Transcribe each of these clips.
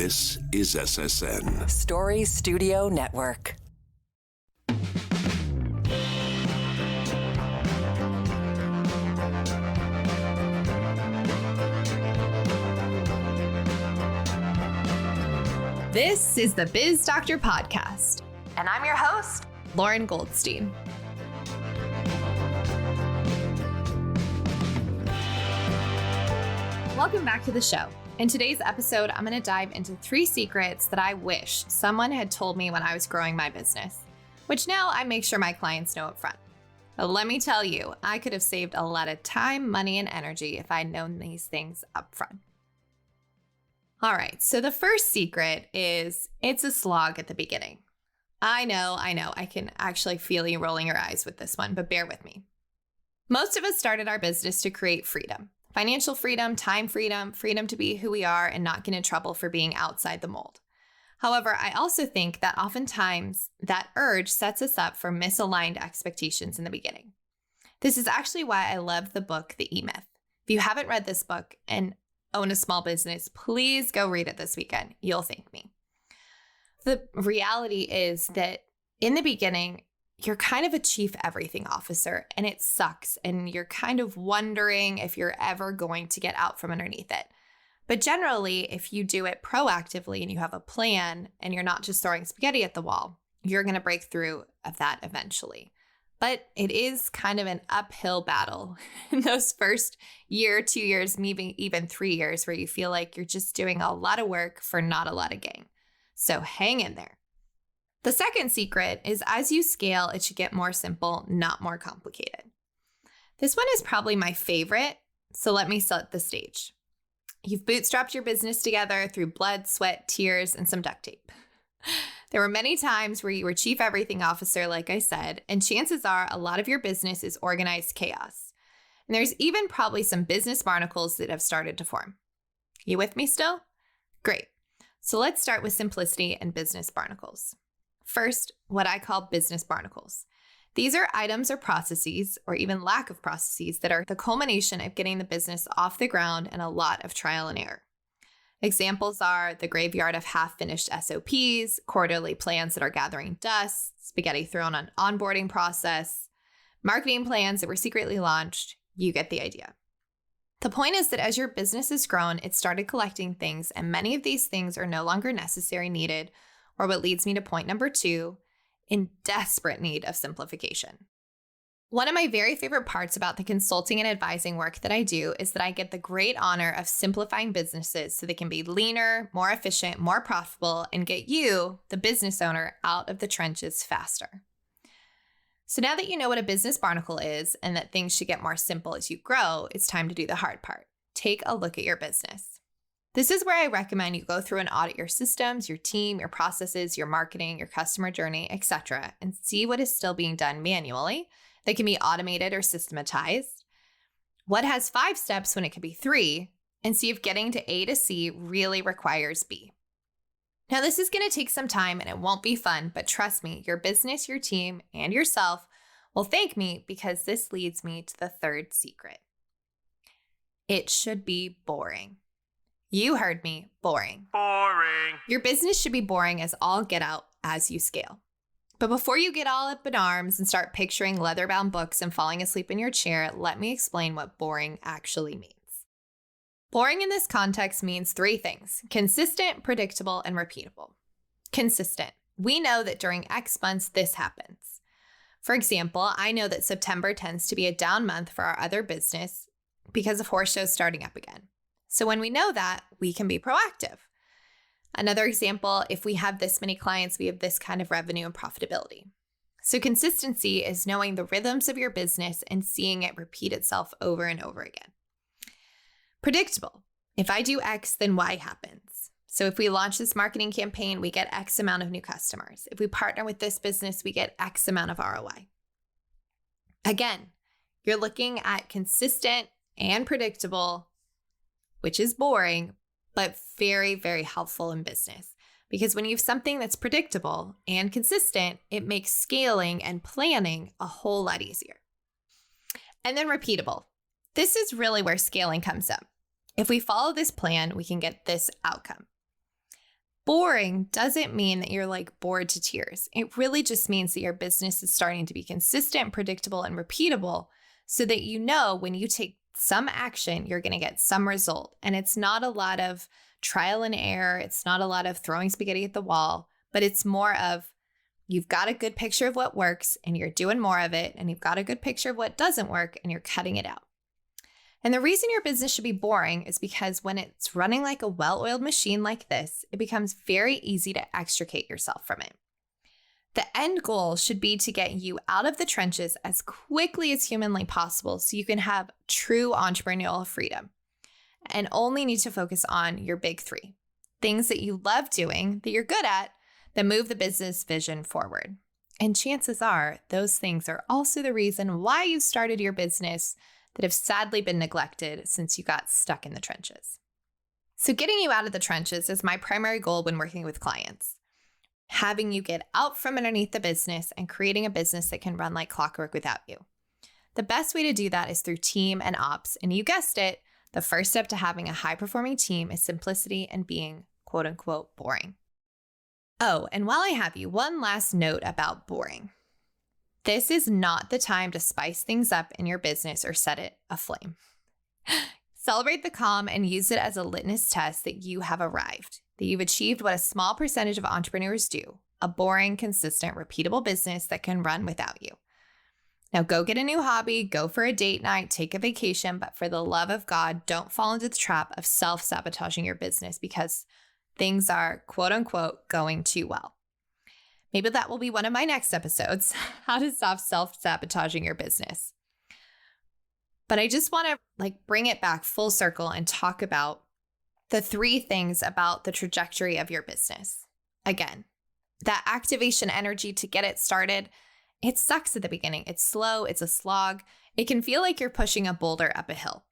This is SSN. Story Studio Network. This is the Biz Doctor podcast, and I'm your host, Lauren Goldstein. Welcome back to the show. In today's episode, I'm going to dive into 3 secrets that I wish someone had told me when I was growing my business, which now I make sure my clients know up front. But let me tell you, I could have saved a lot of time, money, and energy if I'd known these things up front. All right, so the first secret is it's a slog at the beginning. I know, I can actually feel you rolling your eyes with this one, but bear with me. Most of us started our business to create freedom. Financial freedom, time freedom, freedom to be who we are and not get in trouble for being outside the mold. However, I also think that oftentimes that urge sets us up for misaligned expectations in the beginning. This is actually why I love the book, The E-Myth. If you haven't read this book and own a small business, please go read it this weekend. You'll thank me. The reality is that in the beginning, you're kind of a chief everything officer and it sucks. And you're kind of wondering if you're ever going to get out from underneath it. But generally, if you do it proactively and you have a plan and you're not just throwing spaghetti at the wall, you're going to break through of that eventually. But it is kind of an uphill battle in those first year, 2 years, maybe even 3 years where you feel like you're just doing a lot of work for not a lot of gain. So hang in there. The second secret is as you scale, it should get more simple, not more complicated. This one is probably my favorite, so let me set the stage. You've bootstrapped your business together through blood, sweat, tears, and some duct tape. There were many times where you were chief everything officer, like I said, and chances are a lot of your business is organized chaos. And there's even probably some business barnacles that have started to form. You with me still? Great. So let's start with simplicity and business barnacles. First, what I call business barnacles. These are items or processes, or even lack of processes, that are the culmination of getting the business off the ground and a lot of trial and error. Examples are the graveyard of half-finished SOPs, quarterly plans that are gathering dust, spaghetti thrown on onboarding process, marketing plans that were secretly launched. You get the idea. The point is that as your business has grown, it started collecting things, and many of these things are no longer necessary, needed, or what leads me to point number 2, in desperate need of simplification. One of my very favorite parts about the consulting and advising work that I do is that I get the great honor of simplifying businesses so they can be leaner, more efficient, more profitable, and get you, the business owner, out of the trenches faster. So now that you know what a business barnacle is and that things should get more simple as you grow, it's time to do the hard part. Take a look at your business. This is where I recommend you go through and audit your systems, your team, your processes, your marketing, your customer journey, etc., and see what is still being done manually that can be automated or systematized, what has 5 steps when it could be 3, and see if getting to A to C really requires B. Now, this is going to take some time and it won't be fun, but trust me, your business, your team, and yourself will thank me because this leads me to the third secret. It should be boring. You heard me, boring. Boring. Your business should be boring as all get out as you scale. But before you get all up in arms and start picturing leather-bound books and falling asleep in your chair, let me explain what boring actually means. Boring in this context means 3 things: consistent, predictable, and repeatable. Consistent. We know that during X months, this happens. For example, I know that September tends to be a down month for our other business because of horse shows starting up again. So when we know that, we can be proactive. Another example, if we have this many clients, we have this kind of revenue and profitability. So consistency is knowing the rhythms of your business and seeing it repeat itself over and over again. Predictable. If I do X, then Y happens. So if we launch this marketing campaign, we get X amount of new customers. If we partner with this business, we get X amount of ROI. Again, you're looking at consistent and predictable, which is boring, but very, very helpful in business. Because when you have something that's predictable and consistent, it makes scaling and planning a whole lot easier. And then repeatable. This is really where scaling comes up. If we follow this plan, we can get this outcome. boring doesn't mean that you're like bored to tears. It really just means that your business is starting to be consistent, predictable, and repeatable so that you know when you take some action, you're going to get some result. And it's not a lot of trial and error. It's not a lot of throwing spaghetti at the wall, but it's more of you've got a good picture of what works and you're doing more of it. And you've got a good picture of what doesn't work and you're cutting it out. And the reason your business should be boring is because when it's running like a well-oiled machine like this, it becomes very easy to extricate yourself from it. The end goal should be to get you out of the trenches as quickly as humanly possible so you can have true entrepreneurial freedom and only need to focus on your big three, things that you love doing, that you're good at, that move the business vision forward. And chances are those things are also the reason why you started your business that have sadly been neglected since you got stuck in the trenches. So getting you out of the trenches is my primary goal when working with clients. Having you get out from underneath the business and creating a business that can run like clockwork without you. The best way to do that is through team and ops. And you guessed it, the first step to having a high-performing team is simplicity and being quote unquote boring. Oh, and while I have you, one last note about boring. This is not the time to spice things up in your business or set it aflame. Celebrate the calm and use it as a litmus test that you have arrived, that you've achieved what a small percentage of entrepreneurs do, a boring, consistent, repeatable business that can run without you. Now go get a new hobby, go for a date night, take a vacation, but for the love of God, don't fall into the trap of self-sabotaging your business because things are quote unquote going too well. Maybe that will be one of my next episodes, how to stop self-sabotaging your business. But I just want to bring it back full circle and talk about the three things about the trajectory of your business. Again, that activation energy to get it started, it sucks at the beginning. It's slow. It's a slog. It can feel like you're pushing a boulder up a hill.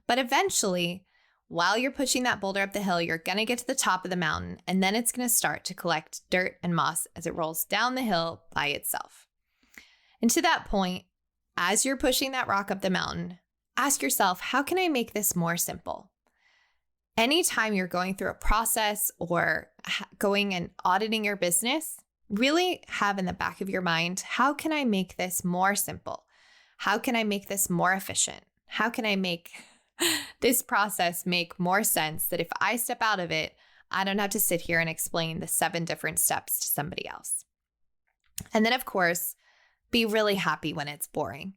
But eventually, while you're pushing that boulder up the hill, you're going to get to the top of the mountain, and then it's going to start to collect dirt and moss as it rolls down the hill by itself. And to that point, as you're pushing that rock up the mountain, ask yourself, how can I make this more simple? Anytime you're going through a process or going and auditing your business, really have in the back of your mind, how can I make this more simple? How can I make this more efficient? How can I make this process make more sense that if I step out of it, I don't have to sit here and explain the 7 different steps to somebody else. And then, of course, be really happy when it's boring.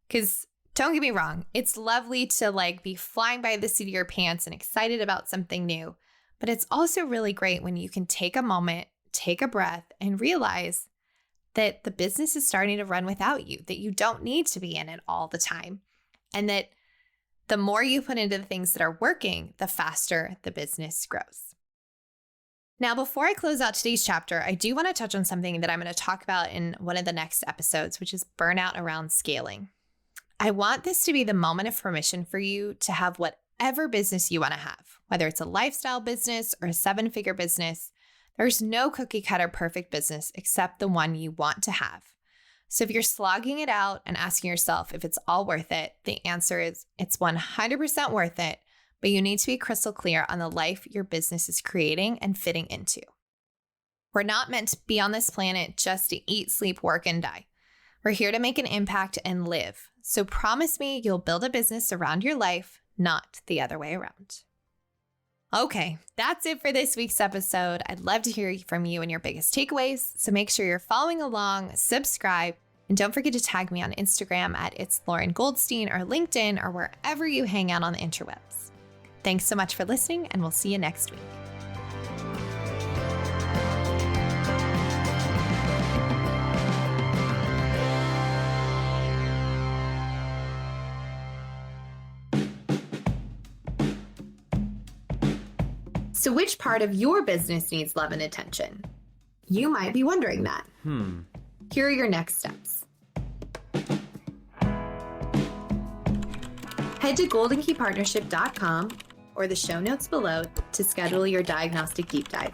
Because don't get me wrong, it's lovely to be flying by the seat of your pants and excited about something new. But it's also really great when you can take a moment, take a breath, and realize that the business is starting to run without you, that you don't need to be in it all the time. And that the more you put into the things that are working, the faster the business grows. Now, before I close out today's chapter, I do want to touch on something that I'm going to talk about in one of the next episodes, which is burnout around scaling. I want this to be the moment of permission for you to have whatever business you want to have, whether it's a lifestyle business or a 7-figure business. There's no cookie cutter perfect business except the one you want to have. So if you're slogging it out and asking yourself if it's all worth it, the answer is it's 100% worth it, but you need to be crystal clear on the life your business is creating and fitting into. We're not meant to be on this planet just to eat, sleep, work, and die. We're here to make an impact and live. So promise me you'll build a business around your life, not the other way around. Okay, that's it for this week's episode. I'd love to hear from you and your biggest takeaways, so make sure you're following along, subscribe, and don't forget to tag me on Instagram at It's Lauren Goldstein or LinkedIn or wherever you hang out on the interwebs. Thanks so much for listening, and we'll see you next week. So which part of your business needs love and attention? You might be wondering that. Here are your next steps. Head to goldenkeypartnership.com or the show notes below to schedule your diagnostic deep dive.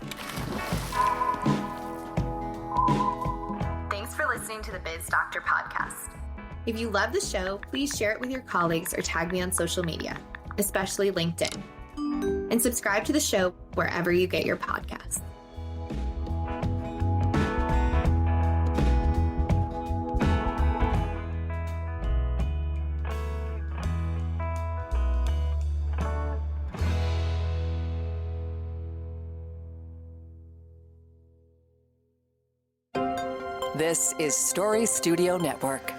Thanks for listening to the Biz Doctor podcast. If you love the show, please share it with your colleagues or tag me on social media, especially LinkedIn. And subscribe to the show wherever you get your podcasts. This is Story Studio Network.